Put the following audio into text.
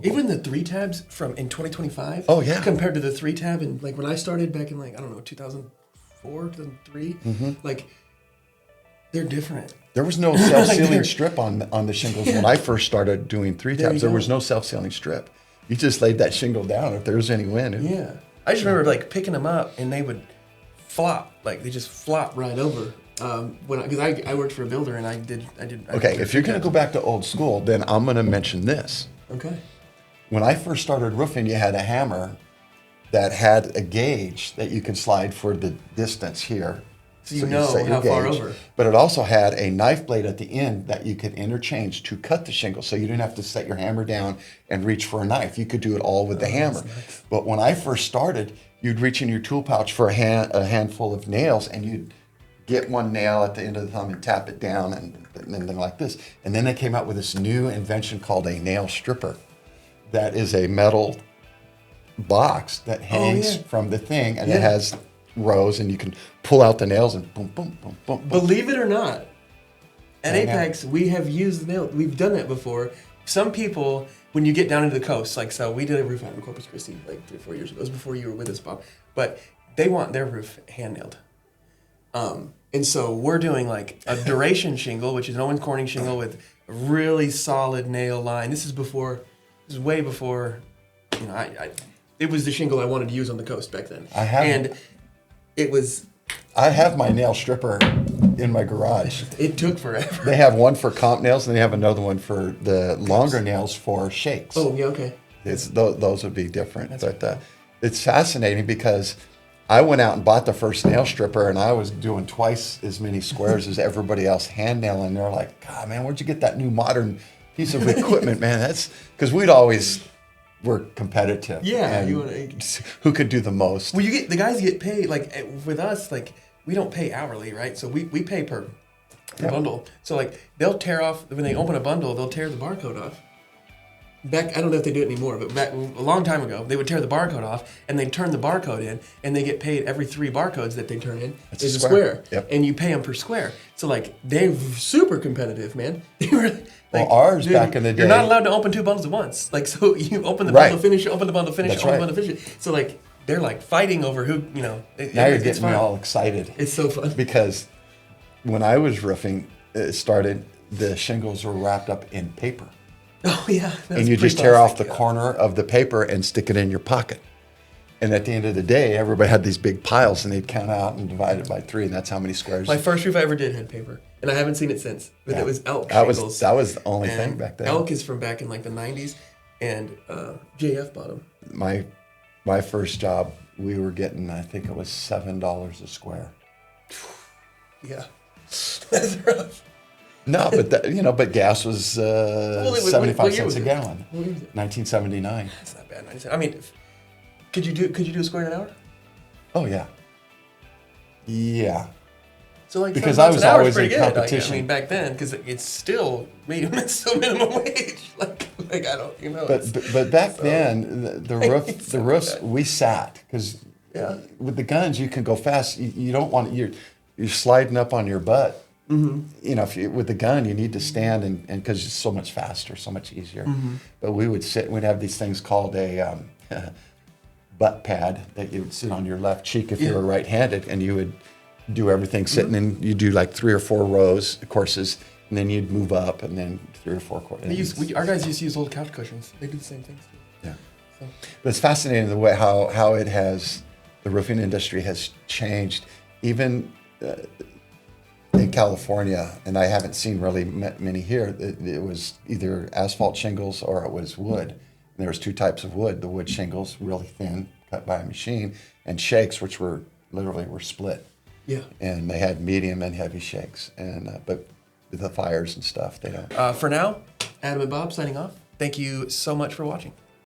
Even the 3-tabs from in 2025. Oh, yeah. Compared to the 3-tab and like when I started back in like I don't know 2004, 2003, like they're different. There was no self-sealing strip on the shingles when I first started doing 3-tabs. There was no self-sealing strip. You just laid that shingle down if there was any wind. Yeah, I just remember like picking them up and they would flop, like they just flop right over. Because I worked for a builder and I did. Okay, if you're gonna go back to old school, then I'm gonna mention this. Okay. When I first started roofing, you had a hammer that had a gauge that you could slide for the distance here. So you know set your how far gauge. over. But it also had a knife blade at the end that you could interchange to cut the shingle. So you didn't have to set your hammer down and reach for a knife. You could do it all with the hammer. Nice. But when I first started, you'd reach in your tool pouch for a handful of nails, and you'd get one nail at the end of the thumb and tap it down and then like this. And then they came out with this new invention called a nail stripper. That is a metal box that hangs from the thing, and it has rows, and you can pull out the nails and boom, boom, boom, boom, boom. Believe it or not, at Apex we have used nail. We've done that before. Some people, when you get down into the coast, like so, we did a roof out in Corpus Christi like 3 or 4 years ago. It was before you were with us, Bob. But they want their roof hand nailed. And so we're doing like a duration shingle, which is an Owens Corning shingle with a really solid nail line. This is way before, you know, it was the shingle I wanted to use on the coast back then. And it was. I have my nail stripper in my garage. It took forever. They have one for comp nails, and they have another one for the longer nails for shakes. Oh, yeah, okay. Those would be different. But it's fascinating because I went out and bought the first nail stripper, and I was doing twice as many squares as everybody else hand nailing. They're like, God, man, where'd you get that new modern piece of equipment, man? That's because we'd always were competitive. Yeah, and who could do the most? Well, the guys get paid like with us. Like we don't pay hourly, right? So we pay per bundle. So like they'll tear off when they open a bundle, they'll tear the barcode off. Back, I don't know if they do it anymore, but back a long time ago, they would tear the barcode off and they'd turn the barcode in, and they get paid every 3 barcodes that they turn in. It's a square. Yep. And you pay them per square. So like they're super competitive, man. They were like, well, ours back in the day, you're not allowed to open 2 bundles at once. Like so, you open the bundle, finish, open the bundle, finish, open the bundle, finish it. So like they're like fighting over who, you know. Now you're getting me all excited. It's so fun because when I was roofing, it started. The shingles were wrapped up in paper. Oh yeah, and you just tear off the corner of the paper and stick it in your pocket. And at the end of the day, everybody had these big piles, and they'd count out and divide it by 3, and that's how many squares. My first roof I ever did had paper, and I haven't seen it since. But it was elk shingles. That was the only thing back then. Elk is from back in like the 90s, and JF bought them. My first job, we were getting, I think it was $7 a square. Yeah, that's rough. No, but gas was 75 cents a gallon. 1979. That's not bad. I mean, could you do a square in an hour? Oh yeah. Yeah. So like because I was always in competition. Like, I mean, back then, because it's still minimum wage. Like I don't, you know. But back then, the roofs we sat because with the guns you can go fast. You don't want you're sliding up on your butt. Mm-hmm. You know, with the gun, you need to stand and because it's so much faster, so much easier. Mm-hmm. But we would sit. We'd have these things called a butt pad that you would sit on your left cheek if you were right-handed, and you would do everything sitting. And you do like 3 or 4 rows courses, and then you'd move up, and then 3 or 4 courses. Our guys used to use old couch cushions. They do the same things. Yeah. So. But it's fascinating the way how it has the roofing industry has changed, even. In California, and I haven't seen really many here, it was either asphalt shingles or it was wood. And there was 2 types of wood: the wood shingles, really thin, cut by a machine, and shakes, which were split. Yeah. And they had medium and heavy shakes, and but with the fires and stuff, they don't. For now, Adam and Bob signing off. Thank you so much for watching.